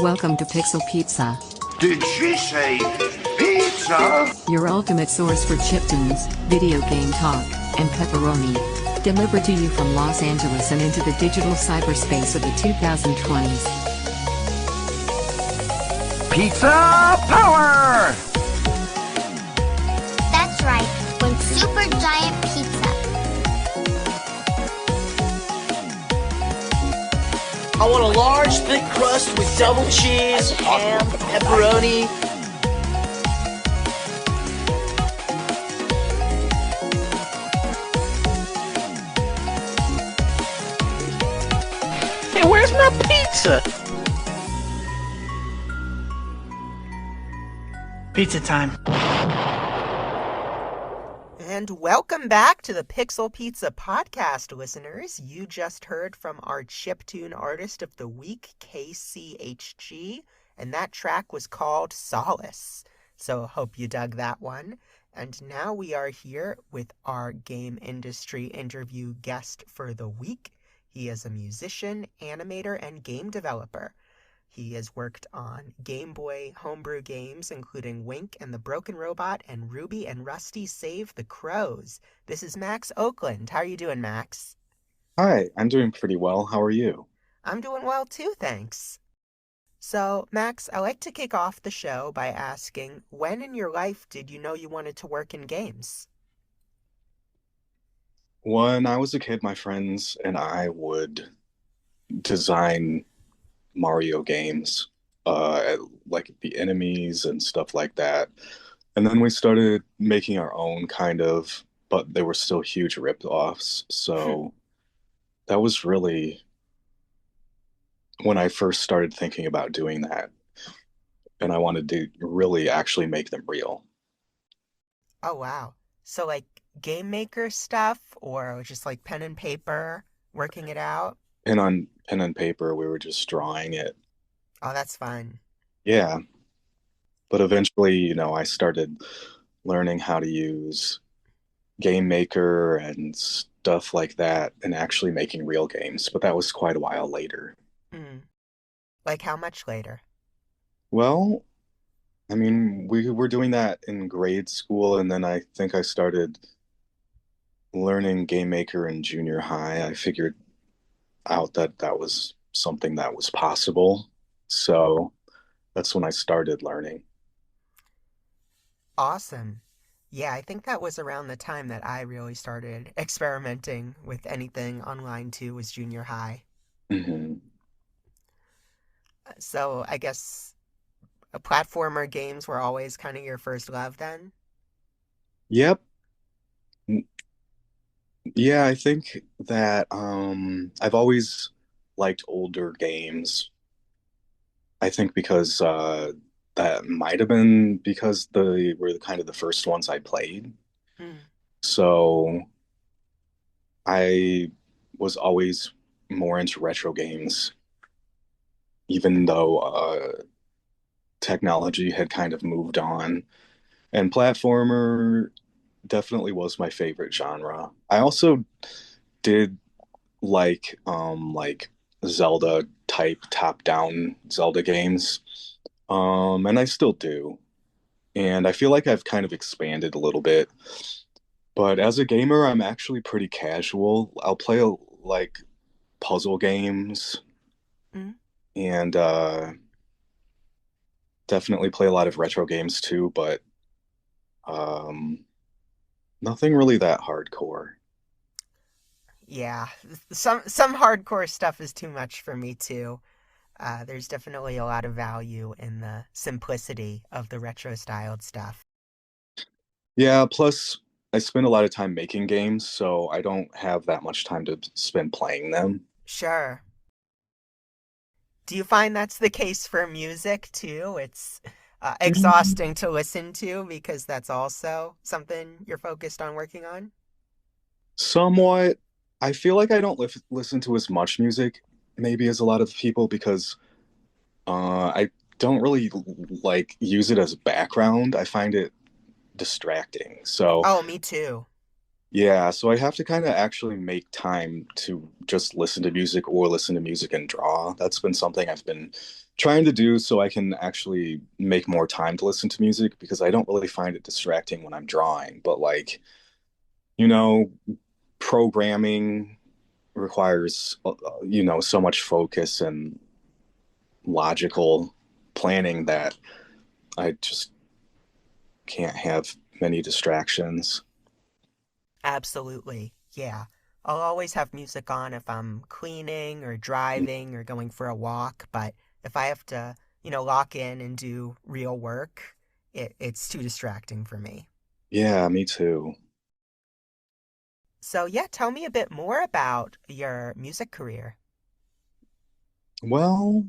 Welcome to Pixel Pizza, Did she say pizza? your ultimate source for chiptunes, video game talk, and pepperoni. Delivered to you from Los Angeles and into the digital cyberspace of the 2020s. Pizza power! That's right, one super giant pizza. I want a large, thick crust with double cheese, ham, pepperoni. Hey, where's my pizza? Pizza time. And welcome back to the Pixel Pizza podcast, listeners. You just heard from our chiptune artist of the week, KChG, and that track was called Solace. So hope you dug that one. And now we are here with our game industry interview guest for the week. He is a musician, animator, and game developer. He has worked on Game Boy homebrew games, including Wink and the Broken Robot and Ruby and Rusty Save the Crows. This is Max Oakland. How are you doing, Max? Hi, I'm doing pretty well. How are you? I'm doing well too, thanks. So, Max, I like to kick off the show by asking, when in your life did you know you wanted to work in games? When I was a kid, my friends and I would design Mario games, like the enemies and stuff like that. And then we started making our own but they were still huge rip-offs. So that was really when I first started thinking about doing that. And I wanted to really actually make them real. Oh, wow. So like game maker stuff or just like pen and paper, working it out? On pen and paper, we were just drawing it. Oh, that's fun. Yeah. But eventually, I started learning how to use Game Maker and stuff like that and actually making real games. But that was quite a while later. Like how much later? Well, I mean, we were doing that in grade school, and then I think I started learning Game Maker in junior high. I figured out that that was something that was possible. So that's when I started learning. Awesome. Yeah, I think that was around the time that I really started experimenting with anything online too, was junior high. Hmm. So I guess platformer games were always kind of your first love then? Yep. Yeah, I think that I've always liked older games. I think because that might have been because they were kind of the first ones I played. Hmm. So I was always more into retro games, even though technology had kind of moved on. And platformer definitely was my favorite genre. I also did like Zelda type top-down Zelda games. And I still do. And I feel like I've kind of expanded a little bit. But as a gamer, I'm actually pretty casual. I'll play like puzzle games Mm. and definitely play a lot of retro games too, but um nothing really that hardcore. Yeah, some hardcore stuff is too much for me too. There's definitely a lot of value in the simplicity of the retro-styled stuff. Yeah, plus I spend a lot of time making games, so I don't have that much time to spend playing them. Sure. Do you find that's the case for music too? It's exhausting to listen to because that's also something you're focused on working on? Somewhat. I feel like I don't listen to as much music maybe as a lot of people because I don't really like use it as background. I find it distracting. So Oh, me too. yeah, so I have to kind of actually make time to just listen to music or listen to music and draw. That's been something I've been trying to do so I can actually make more time to listen to music because I don't really find it distracting when I'm drawing. But like, you know, programming requires so much focus and logical planning that I just can't have many distractions. Absolutely. Yeah. I'll always have music on if I'm cleaning or driving or going for a walk, but if I have to, lock in and do real work, it's too distracting for me. Yeah, me too. So, yeah, tell me a bit more about your music career. Well,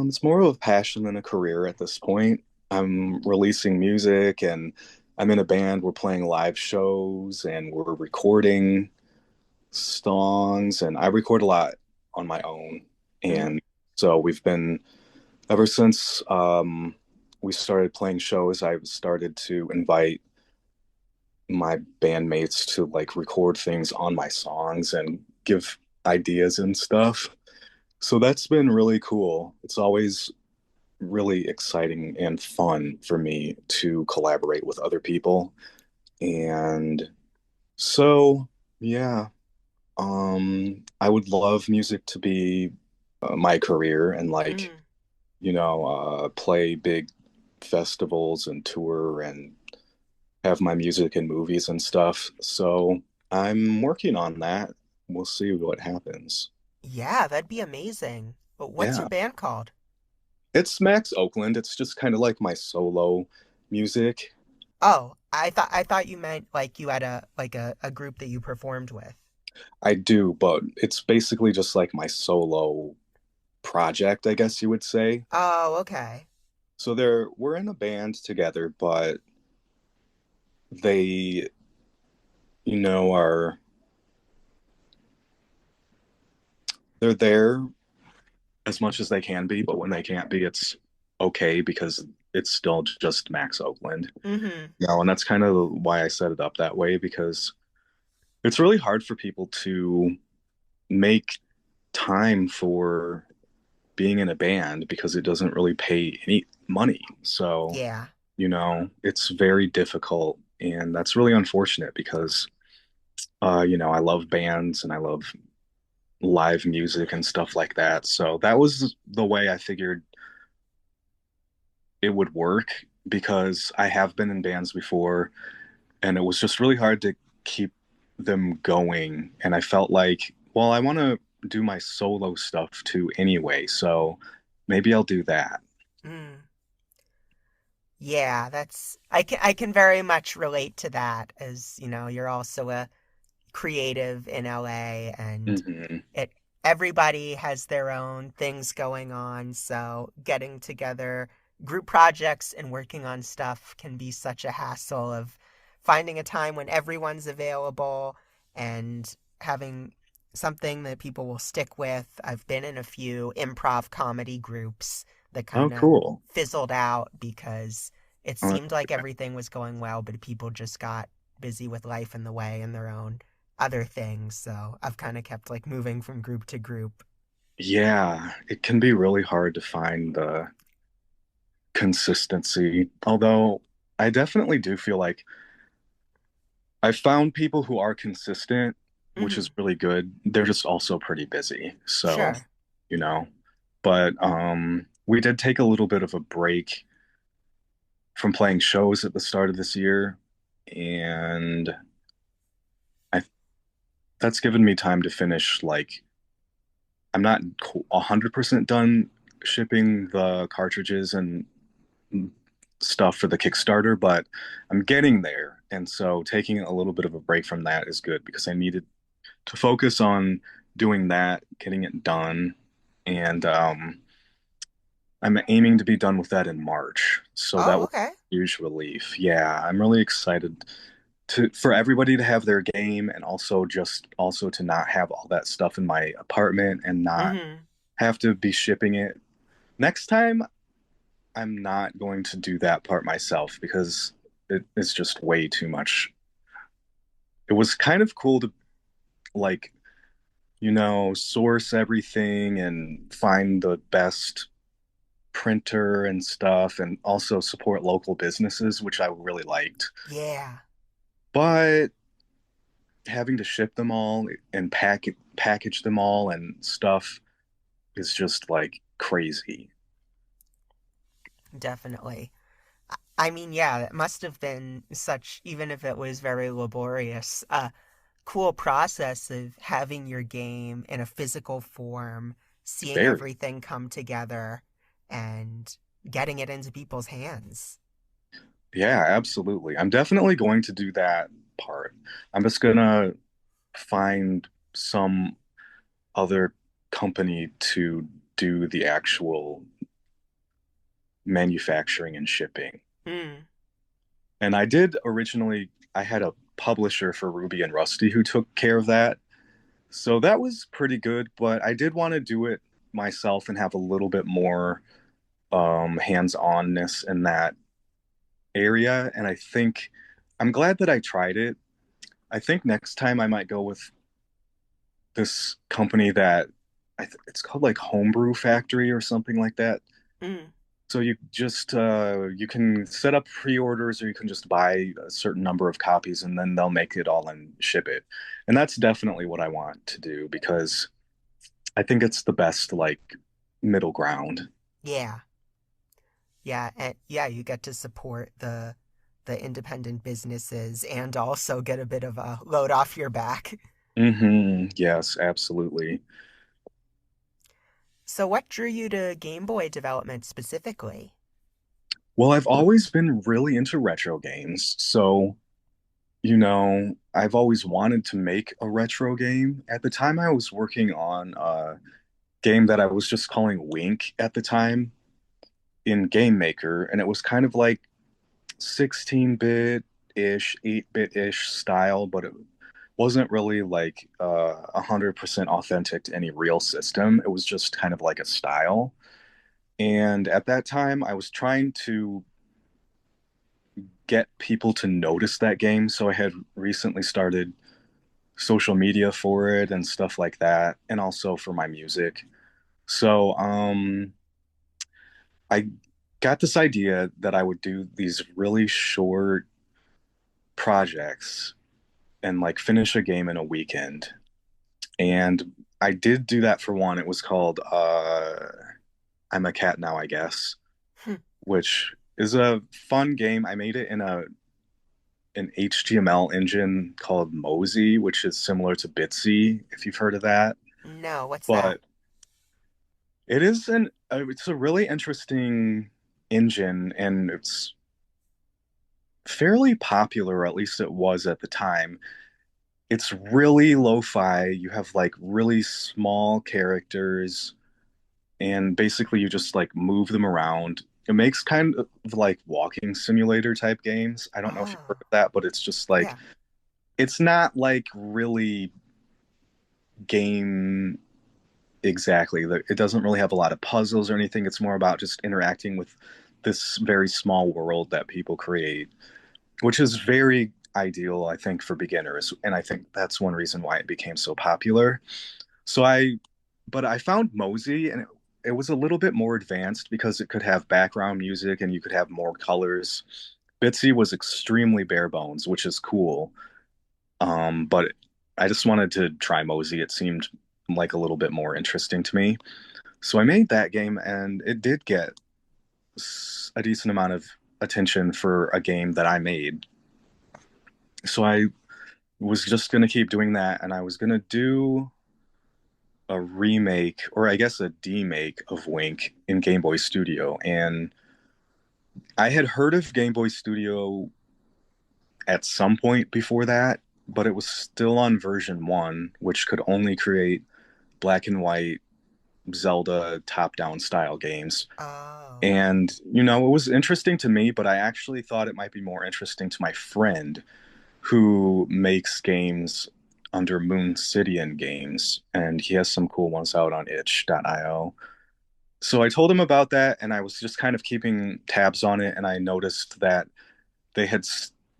it's more of a passion than a career at this point. I'm releasing music and I'm in a band. We're playing live shows and we're recording songs, and I record a lot on my own. Mm, And so we've been ever since we started playing shows, I've started to invite my bandmates to like record things on my songs and give ideas and stuff. So that's been really cool. It's always really exciting and fun for me to collaborate with other people. And so, yeah, I would love music to be my career and like, mm. play big festivals and tour and have my music in movies and stuff. So I'm working on that. We'll see what happens. Yeah, that'd be amazing. But what's Yeah. your band called? It's Max Oakland. It's just kind of like my solo music. Oh, I thought you meant like you had a group that you performed with. I do, but it's basically just like my solo project, I guess you would say. Oh, okay. So we're in a band together, but they, are they're there as much as they can be, but when they can't be, it's okay because it's still just Max Oakland. Mm-hmm. And that's kind of why I set it up that way because it's really hard for people to make time for being in a band because it doesn't really pay any money. So, Yeah. it's very difficult. And that's really unfortunate because, I love bands and I love live music and stuff like that. So that was the way I figured it would work because I have been in bands before and it was just really hard to keep them going. And I felt like, well, I want to do my solo stuff too anyway. So maybe I'll do that. Mm. Yeah, I can very much relate to that as, you're also a creative in LA and Hmm. it everybody has their own things going on, so getting together group projects and working on stuff can be such a hassle of finding a time when everyone's available and having something that people will stick with. I've been in a few improv comedy groups that Oh, kind of cool. fizzled out because it Uh, seemed like everything was going well, but people just got busy with life in the way and their own other things. So I've kind of kept like moving from group to group. yeah, it can be really hard to find the consistency. Although I definitely do feel like I've found people who are consistent, which Hmm. is really good. They're just also pretty busy. So, Sure. you know, but we did take a little bit of a break from playing shows at the start of this year, and I that's given me time to finish like I'm not 100% done shipping the cartridges and stuff for the Kickstarter, but I'm getting there. And so taking a little bit of a break from that is good because I needed to focus on doing that, getting it done. And I'm aiming to be done with that in March. So that Oh, was okay. a huge relief. Yeah, I'm really excited for everybody to have their game and also to not have all that stuff in my apartment and not Hmm. have to be shipping it. Next time I'm not going to do that part myself because it is just way too much. It was kind of cool to like, source everything and find the best printer and stuff, and also support local businesses, which I really liked. Yeah, But having to ship them all and package them all and stuff is just like crazy. definitely. I mean, yeah, it must have been such, even if it was very laborious, cool process of having your game in a physical form, seeing Very. everything come together, and getting it into people's hands. Yeah, absolutely. I'm definitely going to do that part. I'm just gonna find some other company to do the actual manufacturing and shipping. Hmm. And I did originally, I had a publisher for Ruby and Rusty who took care of that. So that was pretty good, but I did want to do it myself and have a little bit more hands-onness in that area. And I think I'm glad that I tried it. I think next time I might go with this company that it's called like Homebrew Factory or something like that. Mm. So you can set up pre-orders, or you can just buy a certain number of copies and then they'll make it all and ship it. And that's definitely what I want to do because I think it's the best like middle ground. Yeah, yeah, and yeah, you get to support the independent businesses and also get a bit of a load off your back. Yes, absolutely. So, what drew you to Game Boy development specifically? Well, I've always been really into retro games. So, I've always wanted to make a retro game. At the time, I was working on a game that I was just calling Wink at the time in Game Maker, and it was kind of like 16-bit-ish, 8-bit-ish style, but it wasn't really like 100% authentic to any real system. It was just kind of like a style. And at that time, I was trying to get people to notice that game. So I had recently started social media for it and stuff like that, and also for my music. So I got this idea that I would do these really short projects and like finish a game in a weekend. And I did do that for one. It was called I'm a Cat Now, I guess, Hmm. which is a fun game. I made it in an HTML engine called Mosey, which is similar to Bitsy, if you've heard of that. No, what's that? But it's a really interesting engine, and it's fairly popular, or at least it was at the time. It's really lo-fi. You have like really small characters, and basically you just like move them around. It makes kind of like walking simulator type games. I don't know if you've heard Oh, of that, but it's just like yeah. it's not like really game exactly. It doesn't really have a lot of puzzles or anything. It's more about just interacting with this very small world that people create, which is very ideal, I think, for beginners. And I think that's one reason why it became so popular. So but I found Mosey, and it was a little bit more advanced because it could have background music and you could have more colors. Bitsy was extremely bare bones, which is cool. But I just wanted to try Mosey. It seemed like a little bit more interesting to me. So I made that game, and it did get a decent amount of attention for a game that I made. So I was just going to keep doing that, and I was going to do a remake, or I guess a demake of Wink in Game Boy Studio. And I had heard of Game Boy Studio at some point before that, but it was still on version 1, which could only create black and white Zelda top-down style games. Oh. And, it was interesting to me, but I actually thought it might be more interesting to my friend who makes games under Moon Cydian Games, and he has some cool ones out on itch.io. So I told him about that, and I was just kind of keeping tabs on it, and I noticed that they had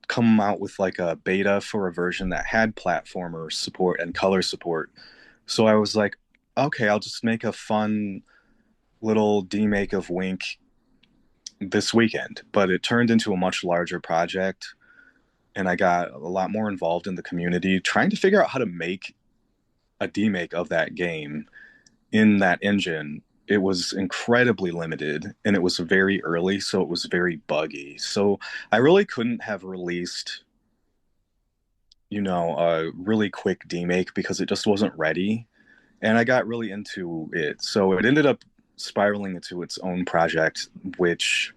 come out with like a beta for a version that had platformer support and color support. So I was like, okay, I'll just make a fun little demake of Wink this weekend. But it turned into a much larger project, and I got a lot more involved in the community trying to figure out how to make a demake of that game in that engine. It was incredibly limited and it was very early, so it was very buggy. So I really couldn't have released, a really quick demake because it just wasn't ready. And I got really into it. So it ended up spiraling into its own project, which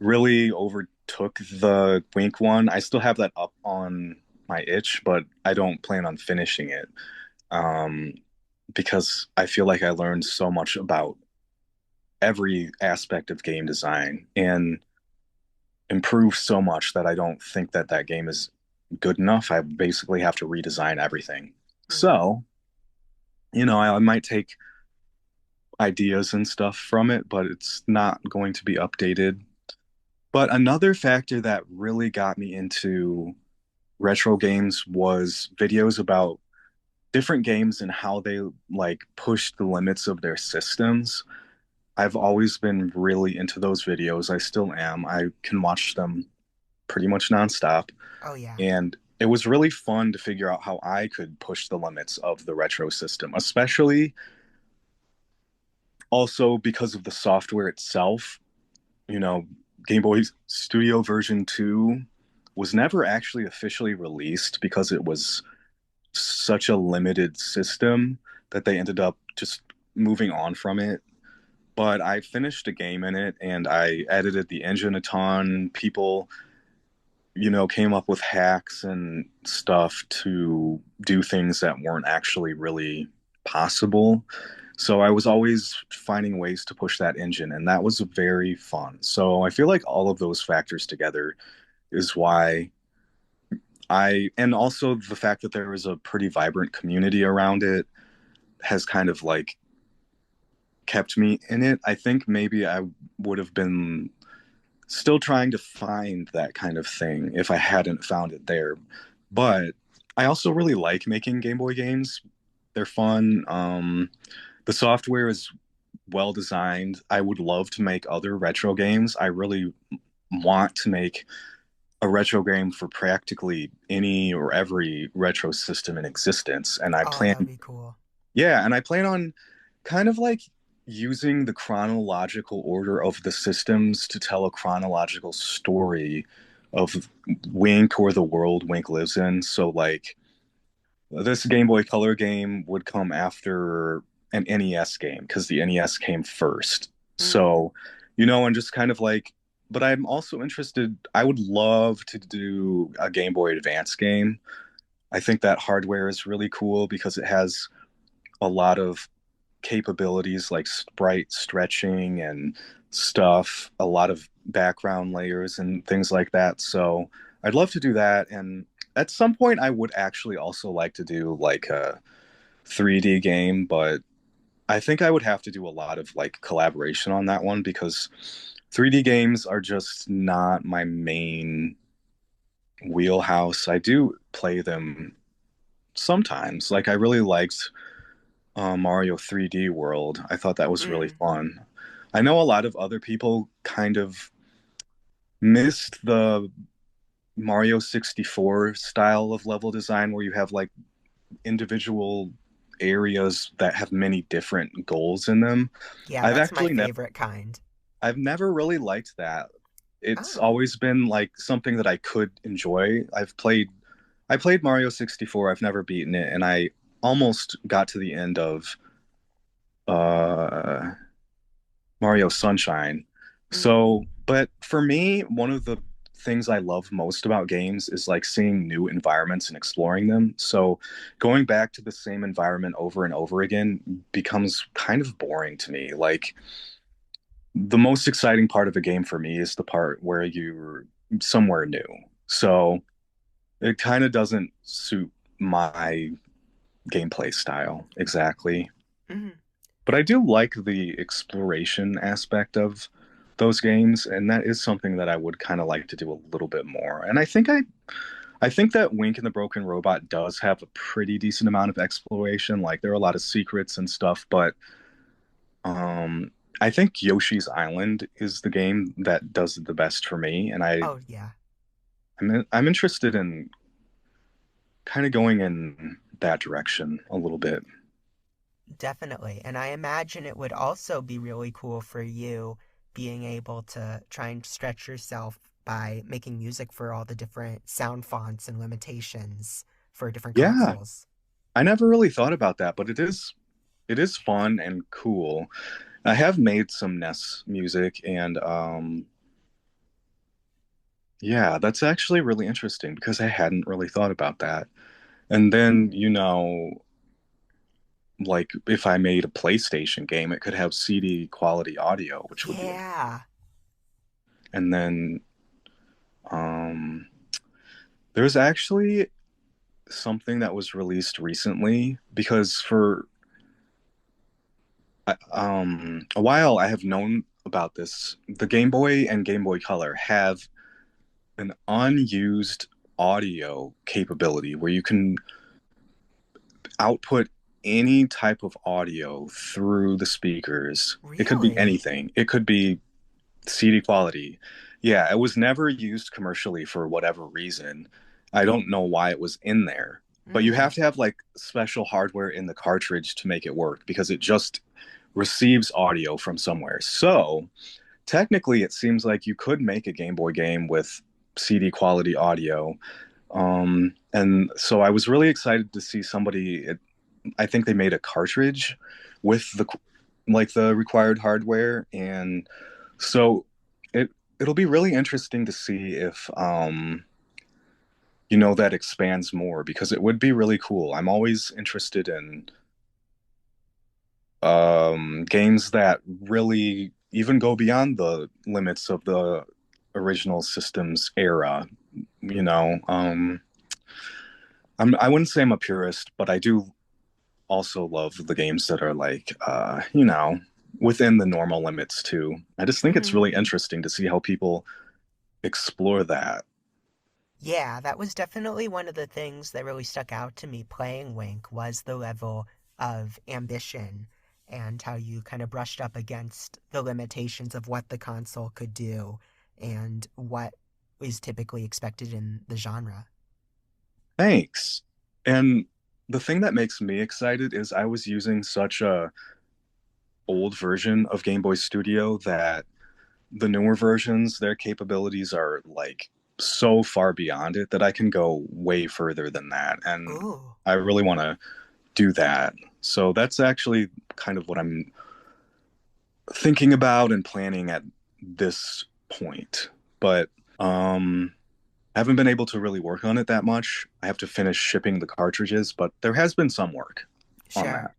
really overtook the Wink one. I still have that up on my itch, but I don't plan on finishing it. Um, because I feel like I learned so much about every aspect of game design and improved so much that I don't think that that game is good enough. I basically have to redesign everything. Mm. So, I might take ideas and stuff from it, but it's not going to be updated. But another factor that really got me into retro games was videos about different games and how they like push the limits of their systems. I've always been really into those videos. I still am. I can watch them pretty much nonstop. Oh yeah. And it was really fun to figure out how I could push the limits of the retro system, especially also because of the software itself. You know, Game Boy Studio version 2 was never actually officially released because it was such a limited system that they ended up just moving on from it. But I finished a game in it and I edited the engine a ton. People, came up with hacks and stuff to do things that weren't actually really possible. So I was always finding ways to push that engine, and that was very fun. So I feel like all of those factors together is why and also the fact that there was a pretty vibrant community around it has kind of like kept me in it. I think maybe I would have been still trying to find that kind of thing if I hadn't found it there. But I also really like making Game Boy games. They're fun. The software is well designed. I would love to make other retro games. I really want to make a retro game for practically any or every retro system in existence. And I Oh, that would plan, be cool. yeah, and I plan on kind of like using the chronological order of the systems to tell a chronological story of Wink or the world Wink lives in. So, like, this Game Boy Color game would come after an NES game because the NES came first. Mm. So, and just kind of like, but I'm also interested, I would love to do a Game Boy Advance game. I think that hardware is really cool because it has a lot of capabilities like sprite stretching and stuff, a lot of background layers and things like that. So I'd love to do that. And at some point, I would actually also like to do like a 3D game, but I think I would have to do a lot of like collaboration on that one because 3D games are just not my main wheelhouse. I do play them sometimes. Like I really liked Mario 3D World. I thought that was really Mm. fun. I know a lot of other people kind of missed the Mario 64 style of level design where you have like individual areas that have many different goals in them. Yeah, I've that's my actually never favorite kind. I've never really liked that. It's Oh. always been like something that I could enjoy. I played Mario 64. I've never beaten it and I almost got to the end of uh Mario Sunshine. Mm. So, but for me, one of the things I love most about games is like seeing new environments and exploring them. So, going back to the same environment over and over again becomes kind of boring to me. Like, the most exciting part of a game for me is the part where you're somewhere new. So, it kind of doesn't suit my gameplay style exactly. Mm. But I do like the exploration aspect of those games, and that is something that I would kind of like to do a little bit more. And I think I I think that Wink and the Broken Robot does have a pretty decent amount of exploration. Like there are a lot of secrets and stuff, but um, I think Yoshi's Island is the game that does it the best for me, and Oh, yeah, I'm interested in kind of going in that direction a little bit. definitely. And I imagine it would also be really cool for you being able to try and stretch yourself by making music for all the different sound fonts and limitations for different Yeah, consoles. I never really thought about that, but it is fun and cool. I have made some NES music and yeah, that's actually really interesting because I hadn't really thought about that. And then, like if I made a PlayStation game, it could have CD quality audio, which would be, Yeah. and then um there's actually something that was released recently because for a while I have known about this. The Game Boy and Game Boy Color have an unused audio capability where you can output any type of audio through the speakers. It could be Really? anything. It could be CD quality. Yeah, it was never used commercially for whatever reason. I don't know why it was in there. But you Mm. have to have like special hardware in the cartridge to make it work because it just receives audio from somewhere. So, technically it seems like you could make a Game Boy game with CD quality audio. And so I was really excited to see I think they made a cartridge with the required hardware, and so it'll be really interesting to see if that expands more because it would be really cool. I'm always interested in games that really even go beyond the limits of the original systems era. You know, I wouldn't say I'm a purist, but I do also love the games that are like, within the normal limits too. I just think it's Hmm. really interesting to see how people explore that. Yeah, that was definitely one of the things that really stuck out to me playing Wink was the level of ambition and how you kind of brushed up against the limitations of what the console could do and what is typically expected in the genre. Thanks. And the thing that makes me excited is I was using such a old version of Game Boy Studio that the newer versions, their capabilities are like so far beyond it that I can go way further than that. And Ooh. I really want to do that. So that's actually kind of what I'm thinking about and planning at this point. But I haven't been able to really work on it that much. I have to finish shipping the cartridges, but there has been some work on Sure. that.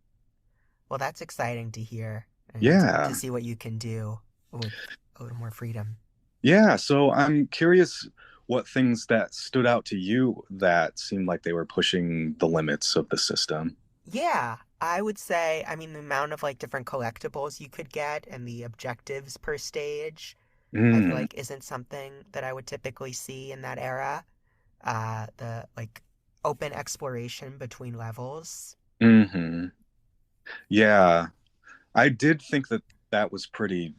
Well, that's exciting to hear and to Yeah. see what you can do with a little more freedom. Yeah. So I'm curious what things that stood out to you that seemed like they were pushing the limits of the system. Yeah, I would say, I mean, the amount of like different collectibles you could get and the objectives per stage, I feel Mm, like isn't something that I would typically see in that era. The like open exploration between levels. hmm Yeah. I did think that that was pretty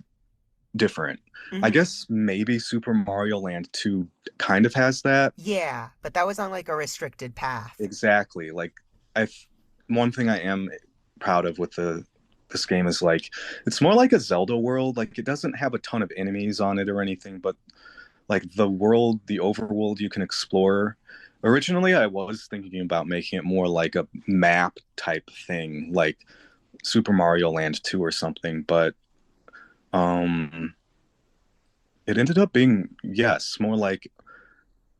different. I Hmm. guess maybe Super Mario Land 2 kind of has that. Yeah, but that was on like a restricted path. Exactly. Like I one thing I am proud of with the this game is like it's more like a Zelda world. Like it doesn't have a ton of enemies on it or anything, but like the world, the overworld you can explore. Originally, I was thinking about making it more like a map type thing, like Super Mario Land 2 or something, but um it ended up being yes, more like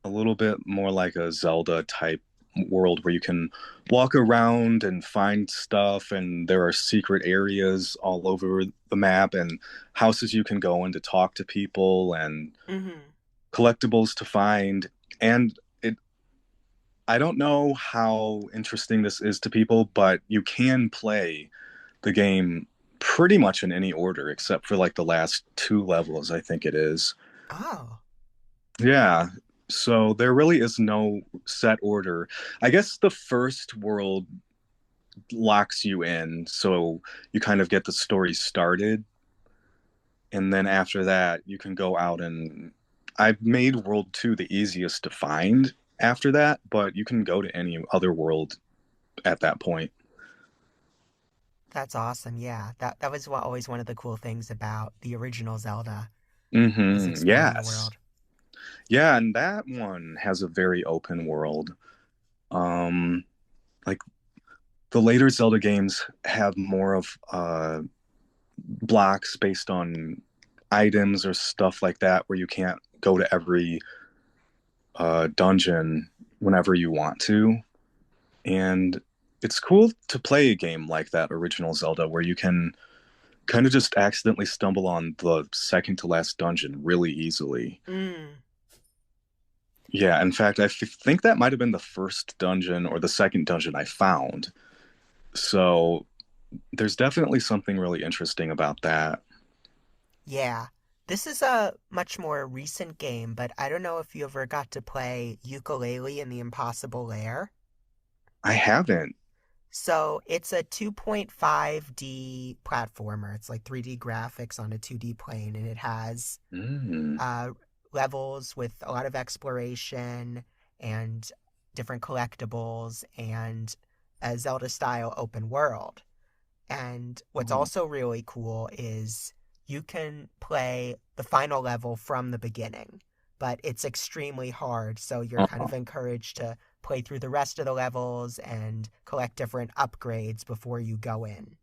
a little bit more like a Zelda type world where you can walk around and find stuff, and there are secret areas all over the map, and houses you can go in to talk to people, and Hmm. collectibles to find. And I don't know how interesting this is to people, but you can play the game pretty much in any order except for like the last two levels, I think it is. Oh, Yeah. So there really is no set order. I guess the first world locks you in, so you kind of get the story started, and then after that, you can go out and I've made World 2 the easiest to find after that, but you can go to any other world at that point. That's awesome. Yeah, that was always one of the cool things about the original Zelda was exploring the Yes. world. Yeah, and that one has a very open world. Um, like the later Zelda games have more of blocks based on items or stuff like that, where you can't go to every dungeon whenever you want to. And it's cool to play a game like that original Zelda, where you can kind of just accidentally stumble on the second to last dungeon really easily. Mm. Yeah, in fact, think that might have been the first dungeon or the second dungeon I found. So there's definitely something really interesting about that. Yeah. This is a much more recent game, but I don't know if you ever got to play Ukulele in the Impossible Lair. I haven't. So it's a 2.5D platformer. It's like 3D graphics on a 2D plane, and it has Mm. uh, levels with a lot of exploration and different collectibles and a Zelda style open world. And what's Oh. also really cool is you can play the final level from the beginning, but it's extremely hard. So you're kind Uh-huh. of encouraged to play through the rest of the levels and collect different upgrades before you go in.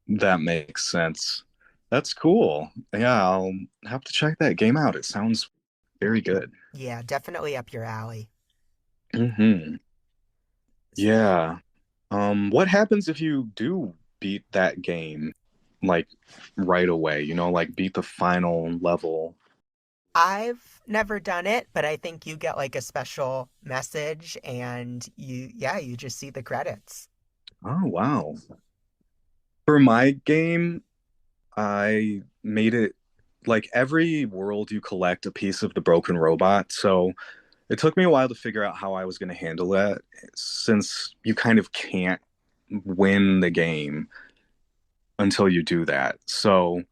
That makes sense. That's cool. Yeah, I'll have to check that game out. It sounds very good. Yeah, definitely up your alley. Hmm. Yeah. What happens if you do beat that game like right away? Like beat the final level. I've never done it, but I think you get like a special message and yeah, you just see the credits. Oh, wow. For my game, I made it like every world you collect a piece of the broken robot. So it took me a while to figure out how I was going to handle that since you kind of can't win the game until you do that. So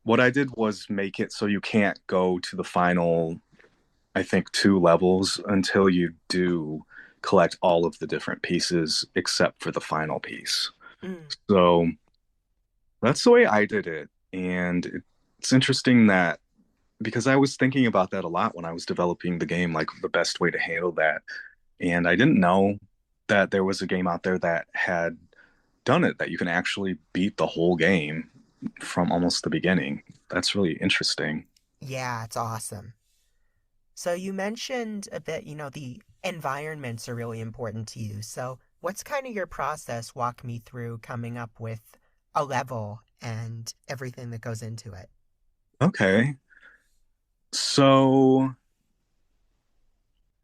what I did was make it so you can't go to the final, I think, two levels until you do collect all of the different pieces except for the final piece. Mm. So that's the way I did it. And it's interesting that because I was thinking about that a lot when I was developing the game, like the best way to handle that. And I didn't know that there was a game out there that had done it, that you can actually beat the whole game from almost the beginning. That's really interesting. Yeah, it's awesome. So you mentioned a bit, the environments are really important to you. So what's kind of your process? Walk me through coming up with a level and everything that goes into it. Okay. So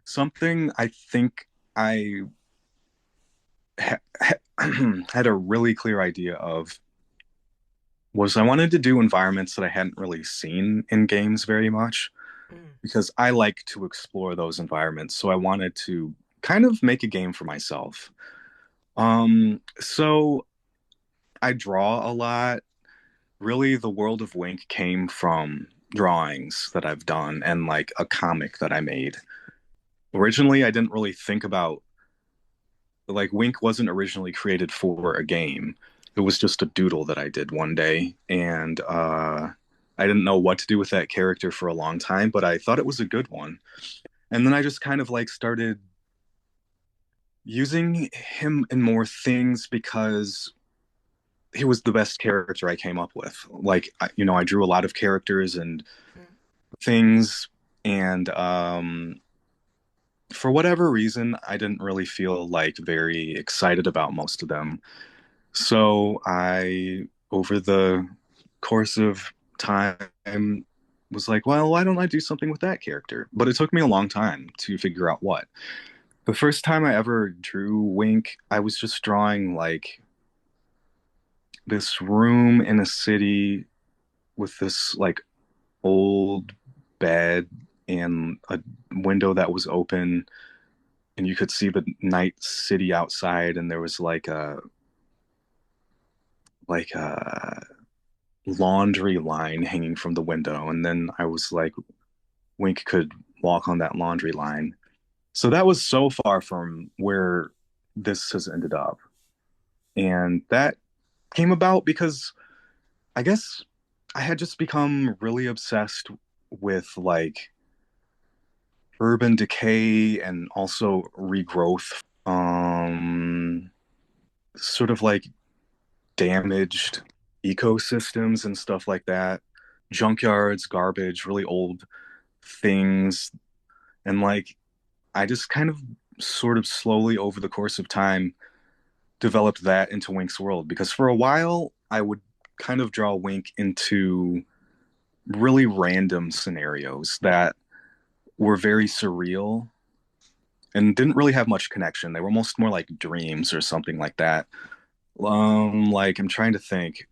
something I think I ha had a really clear idea of was I wanted to do environments that I hadn't really seen in games very much Mm. because I like to explore those environments. So I wanted to kind of make a game for myself. So I draw a lot. Really, the world of Wink came from drawings that I've done and like a comic that I made. Originally, I didn't really think about like Wink wasn't originally created for a game. It was just a doodle that I did one day, and I didn't know what to do with that character for a long time, but I thought it was a good one. And then I just kind of like started using him in more things because he was the best character I came up with. Like, I drew a lot of characters and Mm. things, and for whatever reason, I didn't really feel like very excited about most of them. So over the course of time, was like, well, why don't I do something with that character? But it took me a long time to figure out what. The first time I ever drew Wink, I was just drawing like this room in a city with this like old bed and a window that was open, and you could see the night city outside, and there was like a laundry line hanging from the window, and then I was like, Wink could walk on that laundry line. So that was so far from where this has ended up. And that came about because I guess I had just become really obsessed with like urban decay and also regrowth, sort of like damaged ecosystems and stuff like that. Junkyards, garbage, really old things. And like, I just kind of sort of slowly over the course of time developed that into Wink's world because for a while I would kind of draw Wink into really random scenarios that were very surreal and didn't really have much connection. They were almost more like dreams or something like that. Like I'm trying to think.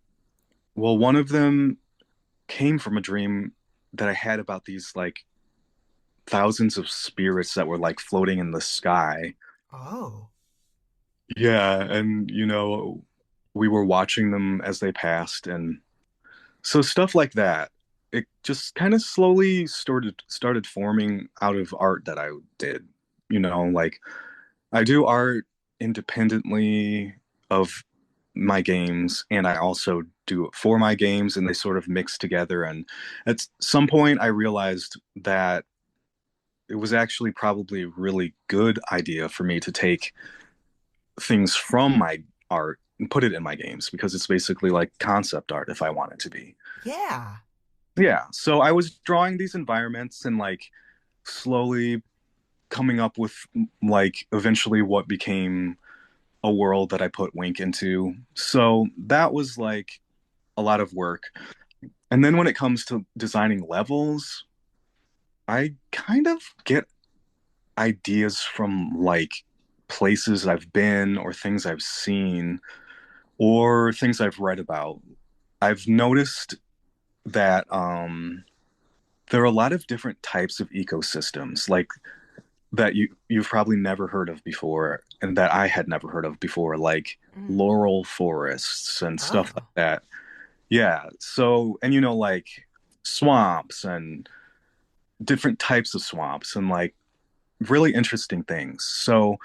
Well, one of them came from a dream that I had about these like thousands of spirits that were like floating in the sky. Oh. Yeah, and we were watching them as they passed, and so stuff like that. It just kind of slowly started forming out of art that I did. Like I do art independently of my games, and I also do it for my games, and they sort of mix together. And at some point, I realized that it was actually probably a really good idea for me to take things from my art and put it in my games because it's basically like concept art if I want it to be. Yeah. Yeah. So I was drawing these environments and like slowly coming up with like eventually what became a world that I put Wink into. So that was like a lot of work. And then when it comes to designing levels, I kind of get ideas from like places I've been or things I've seen or things I've read about. I've noticed that there are a lot of different types of ecosystems like that you've probably never heard of before and that I had never heard of before, like Mm. laurel forests and stuff like Oh. that. Yeah. So, and like swamps and different types of swamps and like really interesting things. So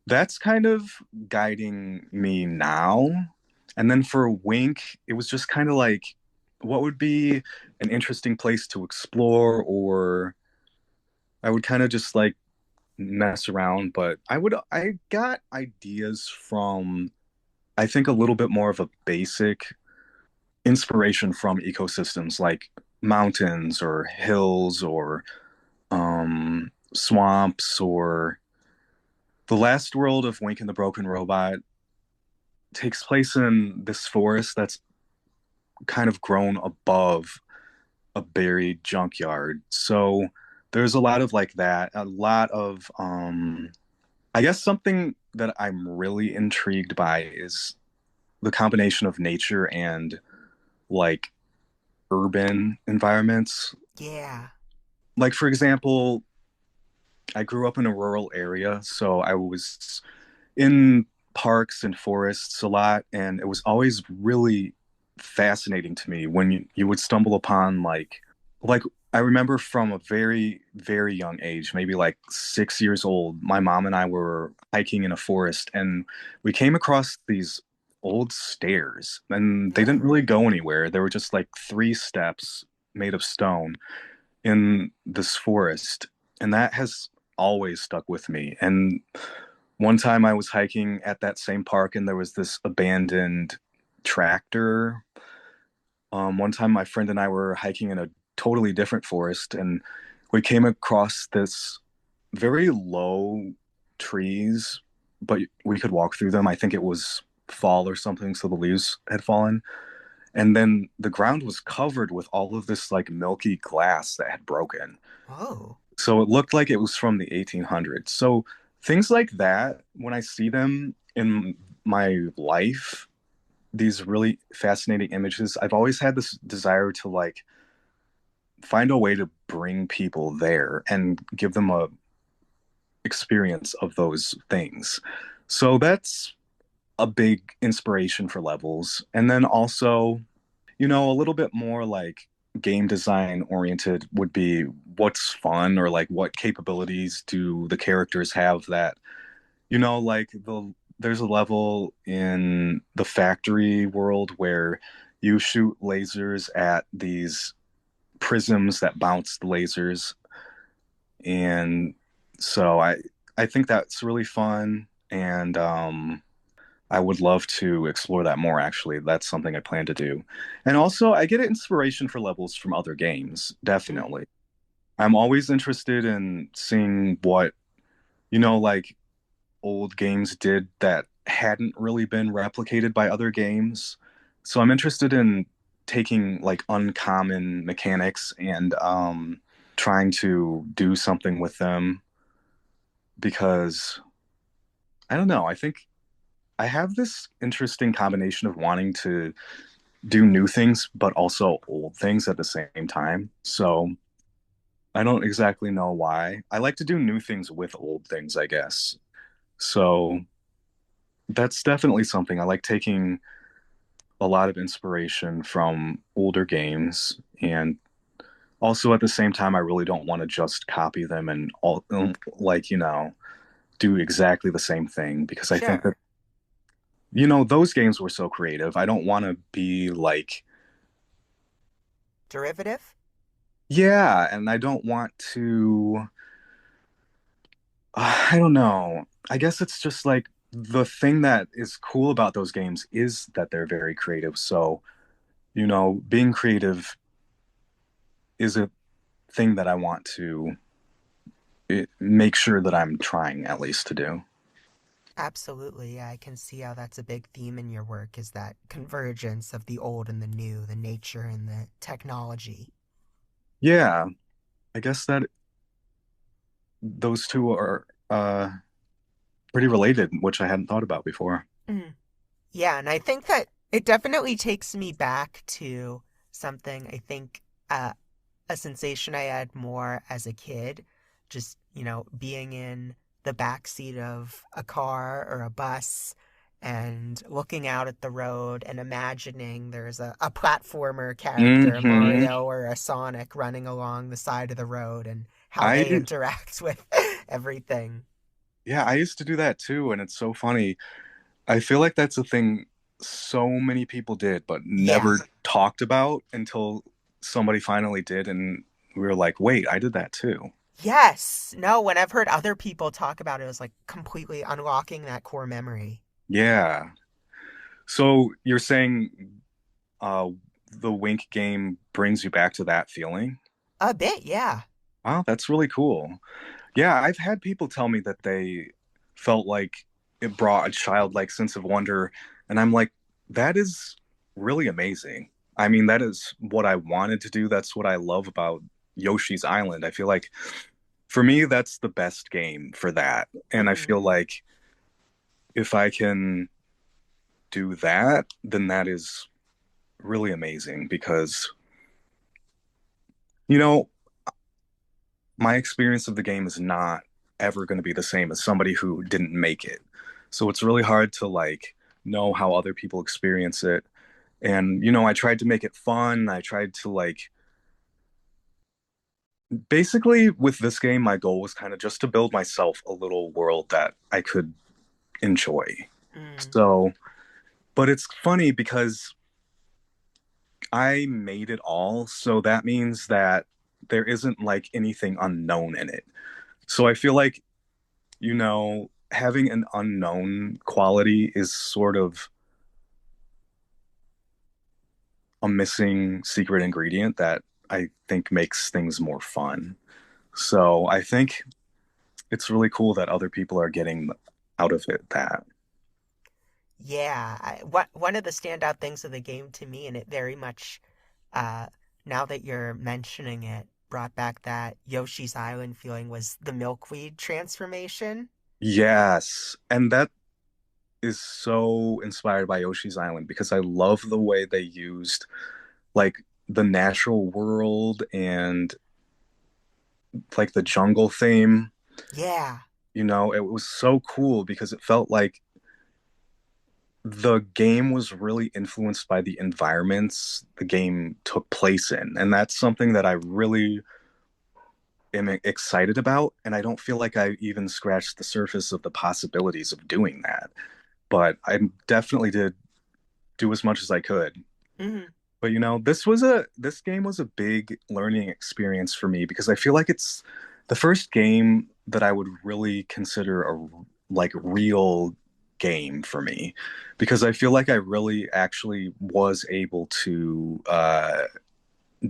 that's kind of guiding me now. And then for Wink, it was just kind of like, what would be an interesting place to explore? Or I would kind of just like mess around, but I got ideas from, I think, a little bit more of a basic inspiration from ecosystems like mountains or hills or swamps or the last world of Wink and the Broken Robot takes place in this forest that's kind of grown above a buried junkyard. So there's a lot of like that, a lot of I guess something that I'm really intrigued by is the combination of nature and like urban environments. Yeah. Like for example, I grew up in a rural area, so I was in parks and forests a lot, and it was always really fascinating to me when you would stumble upon like I remember from a very, very young age, maybe like 6 years old, my mom and I were hiking in a forest and we came across these old stairs and they didn't Oh. really go anywhere. There were just like three steps made of stone in this forest. And that has always stuck with me. And one time I was hiking at that same park and there was this abandoned tractor. One time my friend and I were hiking in a totally different forest and we came across this very low trees, but we could walk through them. I think it was fall or something, so the leaves had fallen. And then the ground was covered with all of this like milky glass that had broken. Oh. So it looked like it was from the 1800s. So things like that, when I see them in my life, these really fascinating images, I've always had this desire to like find a way to bring people there and give them a experience of those things. So that's a big inspiration for levels. And then also, a little bit more like game design oriented would be what's fun or like what capabilities do the characters have that, like there's a level in the factory world where you shoot lasers at these prisms that bounce the lasers. And so I think that's really fun. And I would love to explore that more, actually. That's something I plan to do. And also, I get inspiration for levels from other games, Mm. definitely. I'm always interested in seeing what, like old games did that hadn't really been replicated by other games. So I'm interested in taking like uncommon mechanics and trying to do something with them because I don't know. I think I have this interesting combination of wanting to do new things, but also old things at the same time. So I don't exactly know why. I like to do new things with old things, I guess. So that's definitely something. I like taking a lot of inspiration from older games and also at the same time I really don't want to just copy them and all like, do exactly the same thing because I think that Sure. those games were so creative. I don't want to be like, Derivative? yeah, and I don't want to, I don't know. I guess it's just like the thing that is cool about those games is that they're very creative. So, being creative is a thing that I want to make sure that I'm trying at least to do. Absolutely. Yeah, I can see how that's a big theme in your work is that convergence of the old and the new, the nature and the technology. Yeah, I guess that those two are pretty related, which I hadn't thought about before. Mm. Yeah, and I think that it definitely takes me back to something I think a sensation I had more as a kid, just, being in the back seat of a car or a bus and looking out at the road and imagining there's a platformer character, Hmm. Mario or a Sonic, running along the side of the road and how they I interact with everything. Yeah, I used to do that too, and it's so funny. I feel like that's a thing so many people did, but Yeah. never talked about until somebody finally did, and we were like, wait, I did that too. Yes. No, when I've heard other people talk about it, it was like completely unlocking that core memory. Yeah. So you're saying uh the Wink game brings you back to that feeling? A bit, yeah. Wow, that's really cool. Yeah, I've had people tell me that they felt like it brought a childlike sense of wonder, and I'm like, that is really amazing. I mean, that is what I wanted to do. That's what I love about Yoshi's Island. I feel like for me, that's the best game for that. And I Mm. feel like if I can do that, then that is really amazing because, you know, my experience of the game is not ever going to be the same as somebody who didn't make it. So it's really hard to like know how other people experience it. And I tried to make it fun. I tried to like basically with this game my goal was kind of just to build myself a little world that I could enjoy. Mm. So, but it's funny because I made it all, so that means that there isn't like anything unknown in it. So I feel like having an unknown quality is sort of a missing secret ingredient that I think makes things more fun. So I think it's really cool that other people are getting out of it that. Yeah, one of the standout things of the game to me, and it very much, uh, now that you're mentioning it, brought back that Yoshi's Island feeling was the milkweed transformation. Yes. And that is so inspired by Yoshi's Island because I love the way they used like the natural world and like the jungle theme. Yeah. It was so cool because it felt like the game was really influenced by the environments the game took place in. And that's something that I really am excited about. And I don't feel like I even scratched the surface of the possibilities of doing that. But I definitely did do as much as I could. Hmm. But this game was a big learning experience for me because I feel like it's the first game that I would really consider a like real game for me because I feel like I really actually was able to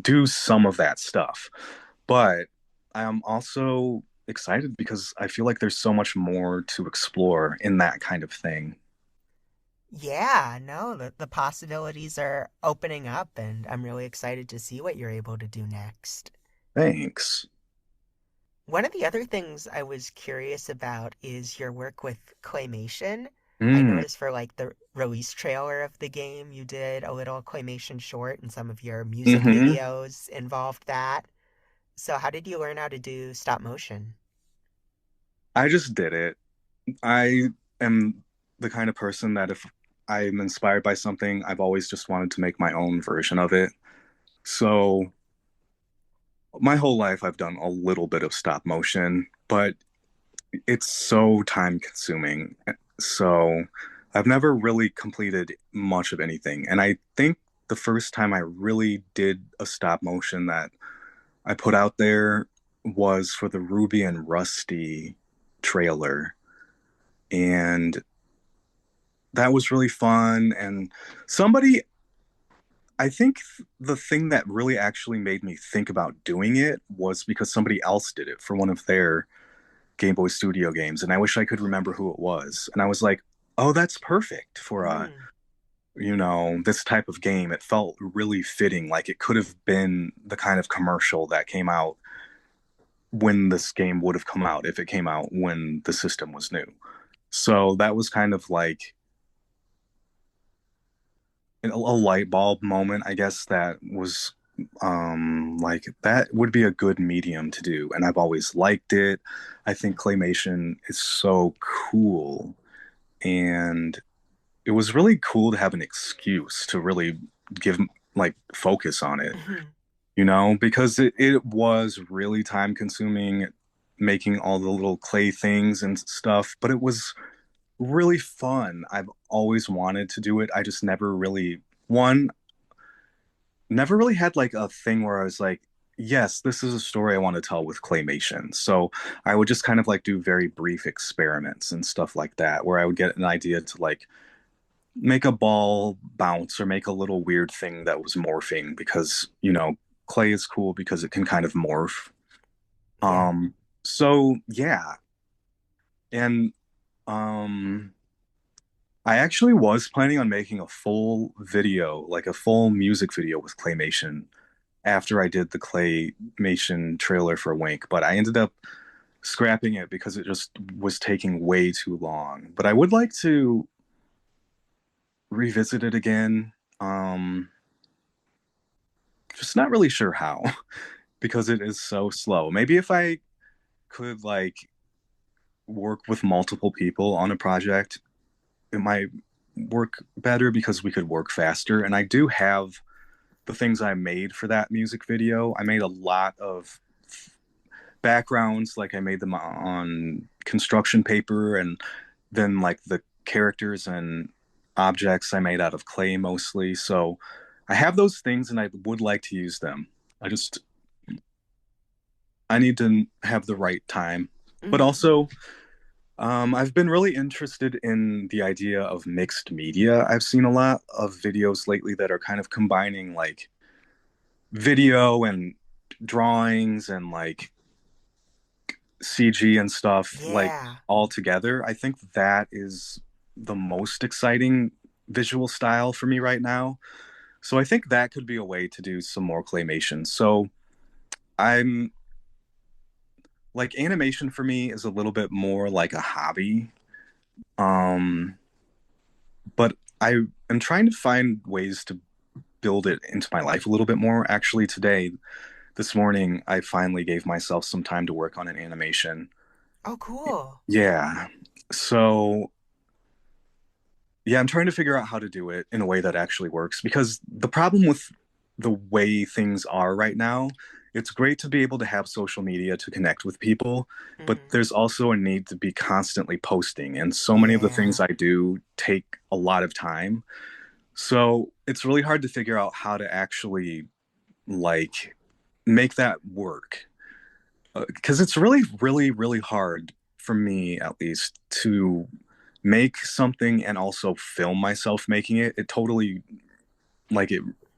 do some of that stuff. But I am also excited because I feel like there's so much more to explore in that kind of thing. Yeah, no, the possibilities are opening up, and I'm really excited to see what you're able to do next. Thanks. One of the other things I was curious about is your work with claymation. I Mm, noticed for like the release trailer of the game, you did a little claymation short, and some of your music hmm videos involved that. So, how did you learn how to do stop motion? I just did it. I am the kind of person that if I'm inspired by something, I've always just wanted to make my own version of it. So my whole life, I've done a little bit of stop motion, but it's so time consuming. So I've never really completed much of anything. And I think the first time I really did a stop motion that I put out there was for the Ruby and Rusty trailer. And that was really fun. And somebody, I think the thing that really actually made me think about doing it was because somebody else did it for one of their Game Boy Studio games. And I wish I could remember who it was. And I was like, oh, that's perfect for Mm, this type of game. It felt really fitting. Like it could have been the kind of commercial that came out when this game would have come out if it came out when the system was new. So that was kind of like a light bulb moment, I guess, that was like that would be a good medium to do. And I've always liked it. I think claymation is so cool. And it was really cool to have an excuse to really give like focus on it, mhm. because it was really time consuming making all the little clay things and stuff, but it was really fun. I've always wanted to do it. I just one, never really had like a thing where I was like, yes, this is a story I want to tell with claymation. So I would just kind of like do very brief experiments and stuff like that, where I would get an idea to like make a ball bounce or make a little weird thing that was morphing because, clay is cool because it can kind of morph. Yeah. So yeah. And um I actually was planning on making a full video, like a full music video with claymation after I did the claymation trailer for Wink, but I ended up scrapping it because it just was taking way too long. But I would like to revisit it again. Just not really sure how because it is so slow. Maybe if I could like work with multiple people on a project, it might work better because we could work faster. And I do have the things I made for that music video. I made a lot of backgrounds, like I made them on construction paper, and then like the characters and objects I made out of clay mostly. So I have those things and I would like to use them. I just I need to have the right time. But Hmm. also, I've been really interested in the idea of mixed media. I've seen a lot of videos lately that are kind of combining like video and drawings and like CG and stuff like Yeah. all together. I think that is the most exciting visual style for me right now. So I think that could be a way to do some more claymation. So I'm like animation for me is a little bit more like a hobby. Um, but I am trying to find ways to build it into my life a little bit more. Actually, this morning, I finally gave myself some time to work on an animation. Oh, cool. Yeah. So, yeah, I'm trying to figure out how to do it in a way that actually works because the problem with the way things are right now, it's great to be able to have social media to connect with people, but Hmm. there's also a need to be constantly posting. And so many of the things Yeah. I do take a lot of time. So it's really hard to figure out how to actually like make that work. Because it's really, really, really hard for me, at least, to make something and also film myself making it. It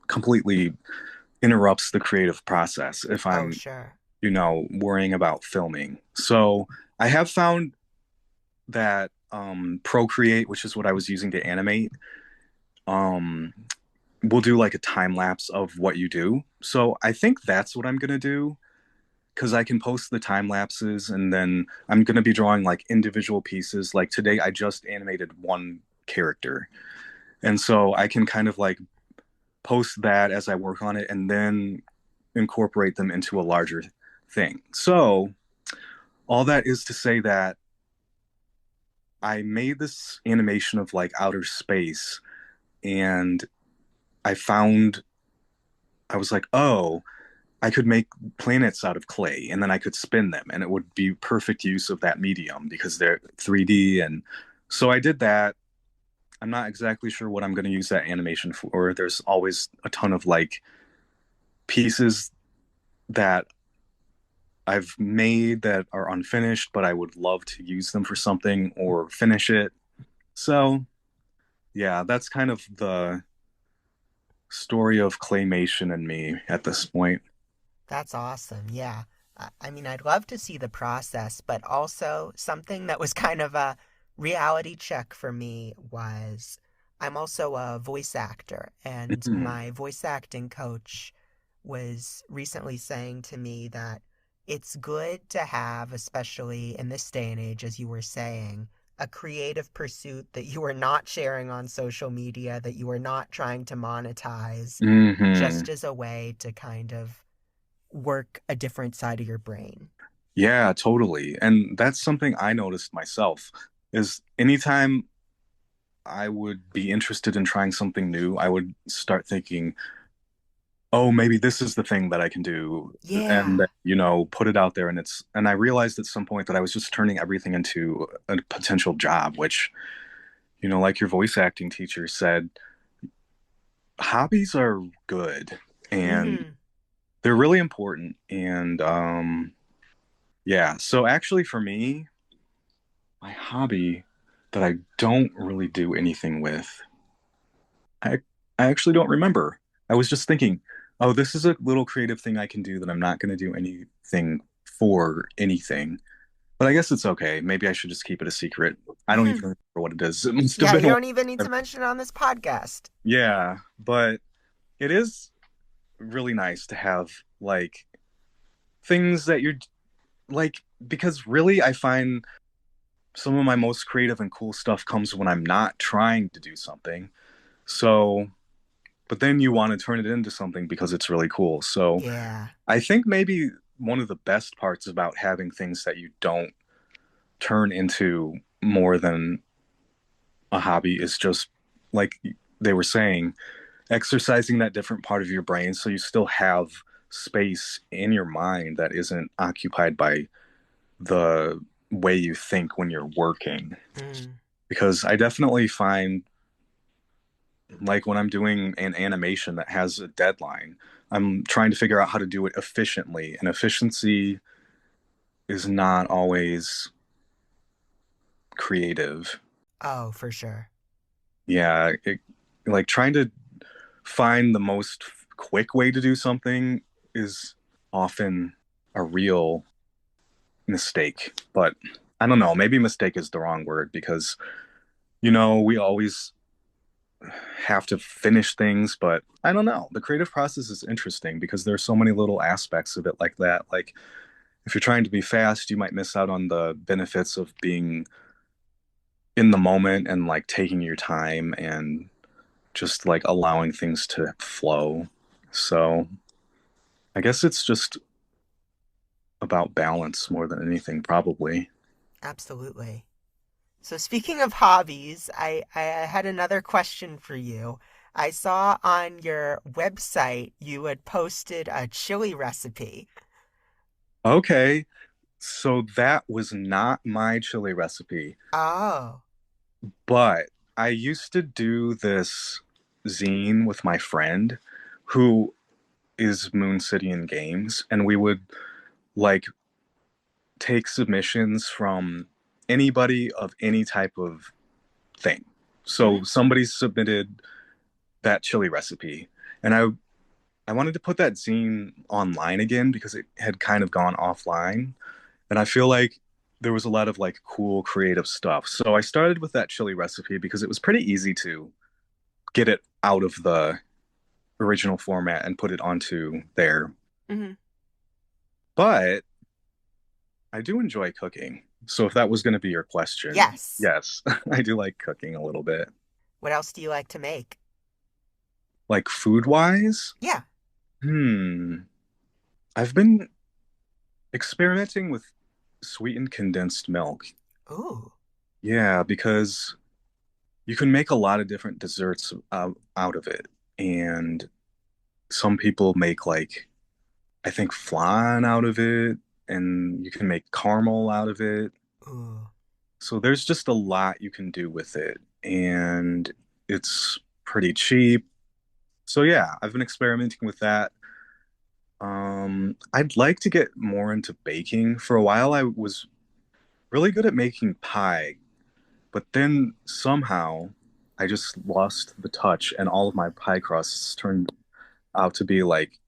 completely interrupts the creative process if Oh, I'm, sure. worrying about filming. So I have found that Procreate, which is what I was using to animate, um, will do like a time lapse of what you do. So I think that's what I'm gonna do because I can post the time lapses and then I'm going to be drawing like individual pieces. Like today, I just animated one character. And so I can kind of like post that as I work on it and then incorporate them into a larger thing. So, all that is to say that I made this animation of like outer space and I found, I was like, oh, I could make planets out of clay and then I could spin them and it would be perfect use of that medium because they're 3D. And so I did that. I'm not exactly sure what I'm going to use that animation for. There's always a ton of like pieces that I've made that are unfinished, but I would love to use them for something or finish it. So, yeah, that's kind of the story of claymation and me at this point. That's awesome. Yeah. I mean, I'd love to see the process, but also something that was kind of a reality check for me was I'm also a voice actor, and Mhm. my voice acting coach was recently saying to me that it's good to have, especially in this day and age, as you were saying, a creative pursuit that you are not sharing on social media, that you are not trying to monetize, Mhm. just as a way to kind of work a different side of your brain. Yeah, totally. And that's something I noticed myself is anytime I would be interested in trying something new, I would start thinking, oh, maybe this is the thing that I can do and Yeah. put it out there and I realized at some point that I was just turning everything into a potential job, which, like your voice acting teacher said, hobbies are good and Mm-hmm. they're really important and yeah, so actually for me, my hobby that I don't really do anything with, I I actually don't remember. I was just thinking, oh, this is a little creative thing I can do that I'm not going to do anything for anything. But I guess it's okay. Maybe I should just keep it a secret. I don't even remember what it is. It must have Yeah, been you a don't even need while. to mention it on this podcast. Yeah, but it is really nice to have like things that you're like because really I find some of my most creative and cool stuff comes when I'm not trying to do something. So, but then you want to turn it into something because it's really cool. So, Yeah. I think maybe one of the best parts about having things that you don't turn into more than a hobby is just like they were saying, exercising that different part of your brain so you still have space in your mind that isn't occupied by the way you think when you're working. Mm. Because I definitely find like when I'm doing an animation that has a deadline, I'm trying to figure out how to do it efficiently, and efficiency is not always creative. Oh, for sure. Yeah, like trying to find the most quick way to do something is often a real mistake. But I don't know, maybe mistake is the wrong word because, we always have to finish things, but I don't know. The creative process is interesting because there's so many little aspects of it like that. Like if you're trying to be fast, you might miss out on the benefits of being in the moment and like taking your time and just like allowing things to flow. So I guess it's just about balance more than anything, probably. Absolutely. So speaking of hobbies, I had another question for you. I saw on your website you had posted a chili recipe. Okay, so that was not my chili recipe, Oh. but I used to do this zine with my friend who is Moon City in Games, and we would like take submissions from anybody of any type of thing. Hmm. So somebody submitted that chili recipe, and I wanted to put that zine online again because it had kind of gone offline, and I feel like there was a lot of like cool creative stuff. So I started with that chili recipe because it was pretty easy to get it out of the original format and put it onto there. Hmm. But I do enjoy cooking. So if that was going to be your question, Yes. yes, I do like cooking a little bit. What else do you like to make? Like food wise, Yeah. hmm, I've been experimenting with sweetened condensed milk. Ooh. Yeah, because you can make a lot of different desserts out of it. And some people make like, I think flan out of it, and you can make caramel out of it. Ooh. So there's just a lot you can do with it. And it's pretty cheap. So yeah, I've been experimenting with that. I'd like to get more into baking. For a while, I was really good at making pie, but then somehow I just lost the touch, and all of my pie crusts turned out to be like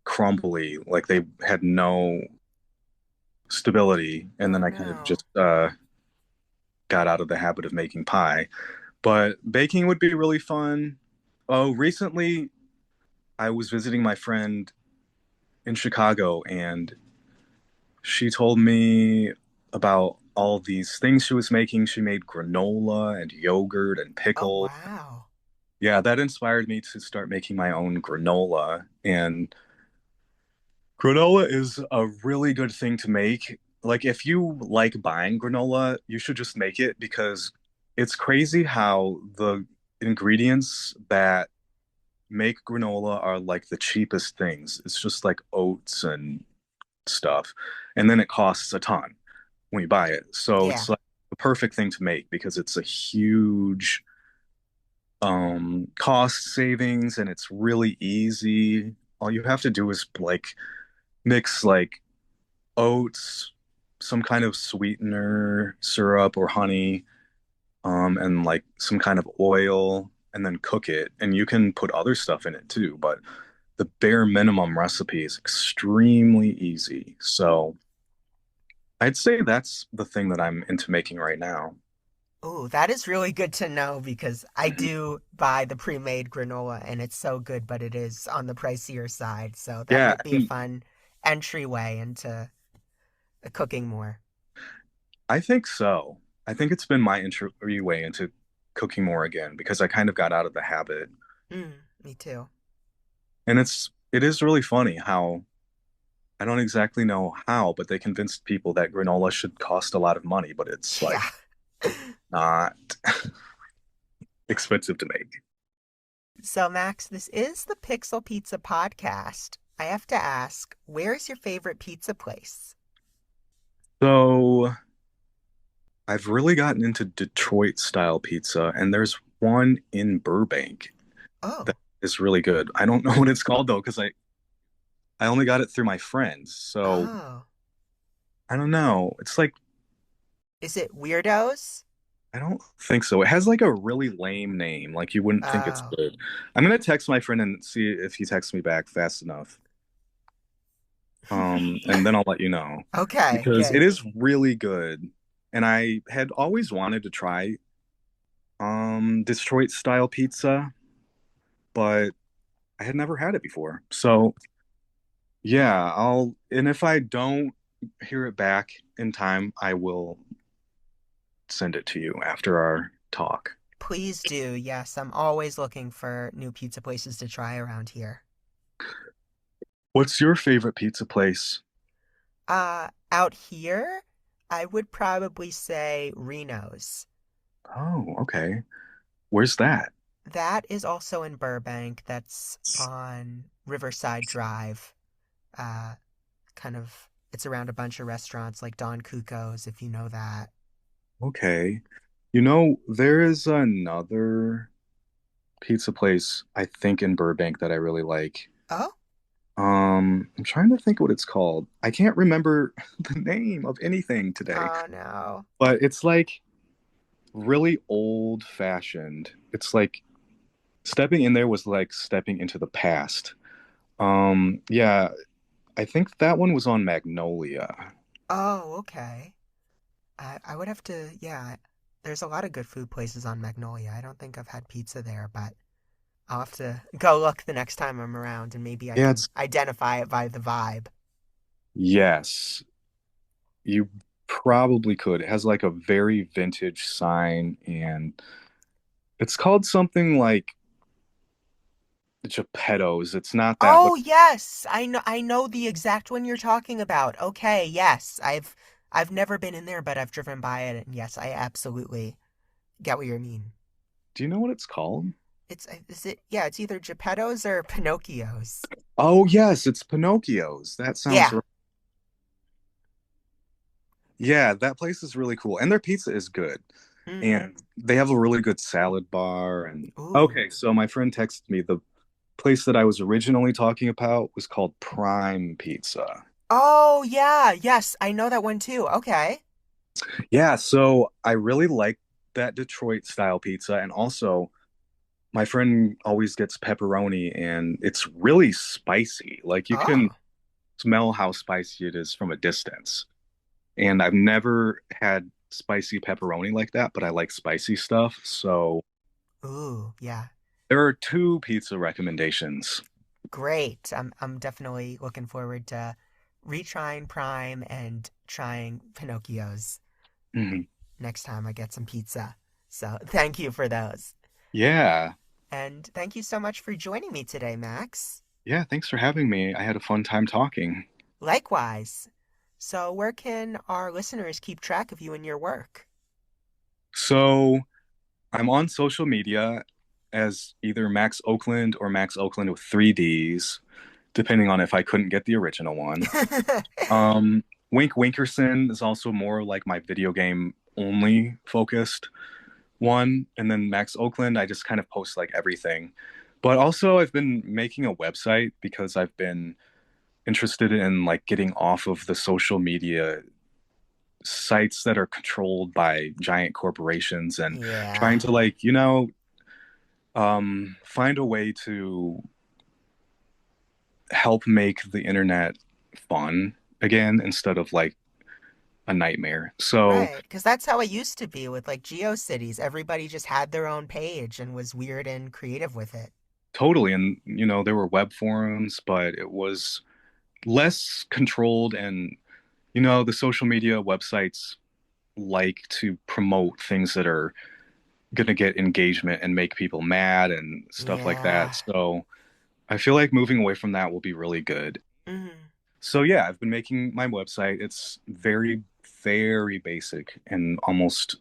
crumbly, like they had no stability. And Oh then I kind of no. just got out of the habit of making pie. But baking would be really fun. Oh, recently I was visiting my friend in Chicago, and she told me about all these things she was making. She made granola and yogurt and Oh pickle. wow. Yeah, that inspired me to start making my own granola. And granola is a really good thing to make. Like, if you like buying granola, you should just make it because it's crazy how the ingredients that make granola are like the cheapest things. It's just like oats and stuff. And then it costs a ton when you buy it. So Yeah. it's like the perfect thing to make because it's a huge cost savings and it's really easy. All you have to do is like mix like oats, some kind of sweetener, syrup or honey, and like some kind of oil, and then cook it. And you can put other stuff in it too, but the bare minimum recipe is extremely easy. So I'd say that's the thing that I'm into making right now. Ooh, that is really good to know because I Mhm. do buy the pre-made granola and it's so good, but it is on the pricier side. So that Yeah, might be a and fun entryway into cooking more. I think so. I think it's been my entryway into cooking more again because I kind of got out of the habit. Me too. And it is really funny how I don't exactly know how, but they convinced people that granola should cost a lot of money, but it's Yeah. like not expensive to make. So, Max, this is the Pixel Pizza podcast. I have to ask, where's your favorite pizza place? So I've really gotten into Detroit style pizza, and there's one in Burbank that Oh, is really good. I don't know what it's called though, because I only got it through my friends. So oh. I don't know. It's like Is it Weirdos? I don't think so. It has like a really lame name. Like you wouldn't think it's Oh, good. I'm gonna text my friend and see if he texts me back fast enough. And then I'll let you know okay, because it good. is really good. And I had always wanted to try Detroit style pizza, but I had never had it before. So yeah, and if I don't hear it back in time, I will send it to you after our talk. Please do. Yes, I'm always looking for new pizza places to try around here. What's your favorite pizza place? Out here, I would probably say Reno's. Oh, okay. Where's that? That is also in Burbank. That's on Riverside Drive. Uh, kind of, it's around a bunch of restaurants like Don Cuco's, if you know that. Okay. There is another pizza place I think in Burbank that I really like. Oh, I'm trying to think what it's called. I can't remember the name of anything today, oh no. but it's like really old fashioned. It's like stepping in there was like stepping into the past. Yeah, I think that one was on Magnolia. Oh, okay. I would have to, yeah. There's a lot of good food places on Magnolia. I don't think I've had pizza there, but I'll have to go look the next time I'm around and maybe I Yeah, can it's identify it by the vibe. yes, you probably could. It has like a very vintage sign and it's called something like Geppetto's. It's not that, but Oh, yes. I know the exact one you're talking about. Okay, yes. I've never been in there, but I've driven by it and yes, I absolutely get what you mean. do you know what it's called? It's is it yeah, it's either Geppetto's or Pinocchio's. Oh, yes, it's Pinocchio's. That sounds Yeah. right. Yeah, that place is really cool. And their pizza is good. Mm. And they have a really good salad bar. And Ooh. okay, so my friend texted me the place that I was originally talking about was called Prime Pizza. Oh, yeah. Yes, I know that one too. Okay. Yeah, so I really like that Detroit style pizza. And also, my friend always gets pepperoni and it's really spicy. Like you can Oh. smell how spicy it is from a distance. And I've never had spicy pepperoni like that, but I like spicy stuff. So Ooh, yeah. there are two pizza recommendations. Great. I'm definitely looking forward to retrying Prime and trying Pinocchio's Mhm. next time I get some pizza. So, thank you for those. Yeah. And thank you so much for joining me today, Max. Yeah, thanks for having me. I had a fun time talking. Likewise. So, where can our listeners keep track of you and your work? So I'm on social media as either Max Oakland or Max Oakland with three D's, depending on if I couldn't get the original one. Um, Wink Winkerson is also more like my video game only focused one. And then Max Oakland, I just kind of post like everything. But also, I've been making a website because I've been interested in like getting off of the social media sites that are controlled by giant corporations and trying Yeah. to find a way to help make the internet fun again instead of like a nightmare. So Right, because that's how it used to be with like GeoCities. Everybody just had their own page and was weird and creative with it. totally, and there were web forums, but it was less controlled, and the social media websites like to promote things that are going to get engagement and make people mad and stuff like that. Yeah. So I feel like moving away from that will be really good. Hmm. So yeah, I've been making my website. It's very, very basic and almost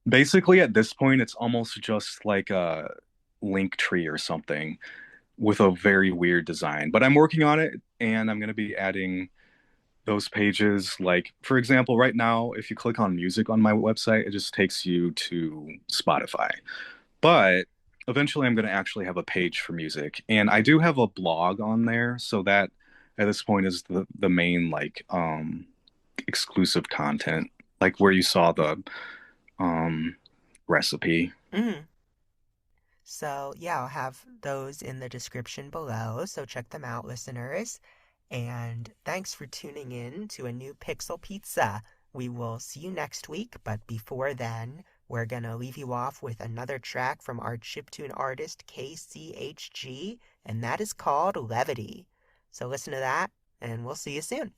basically at this point, it's almost just like a link tree or something with a very weird design. But I'm working on it and I'm going to be adding those pages. Like, for example, right now, if you click on music on my website, it just takes you to Spotify. But eventually, I'm going to actually have a page for music. And I do have a blog on there. So that at this point is the main, like, exclusive content, like where you saw the um, recipe. Hmm. So, yeah, I'll have those in the description below. So, check them out, listeners. And thanks for tuning in to a new Pixel Pizza. We will see you next week, but before then, we're going to leave you off with another track from our chiptune artist KChG, and that is called Levity. So, listen to that, and we'll see you soon.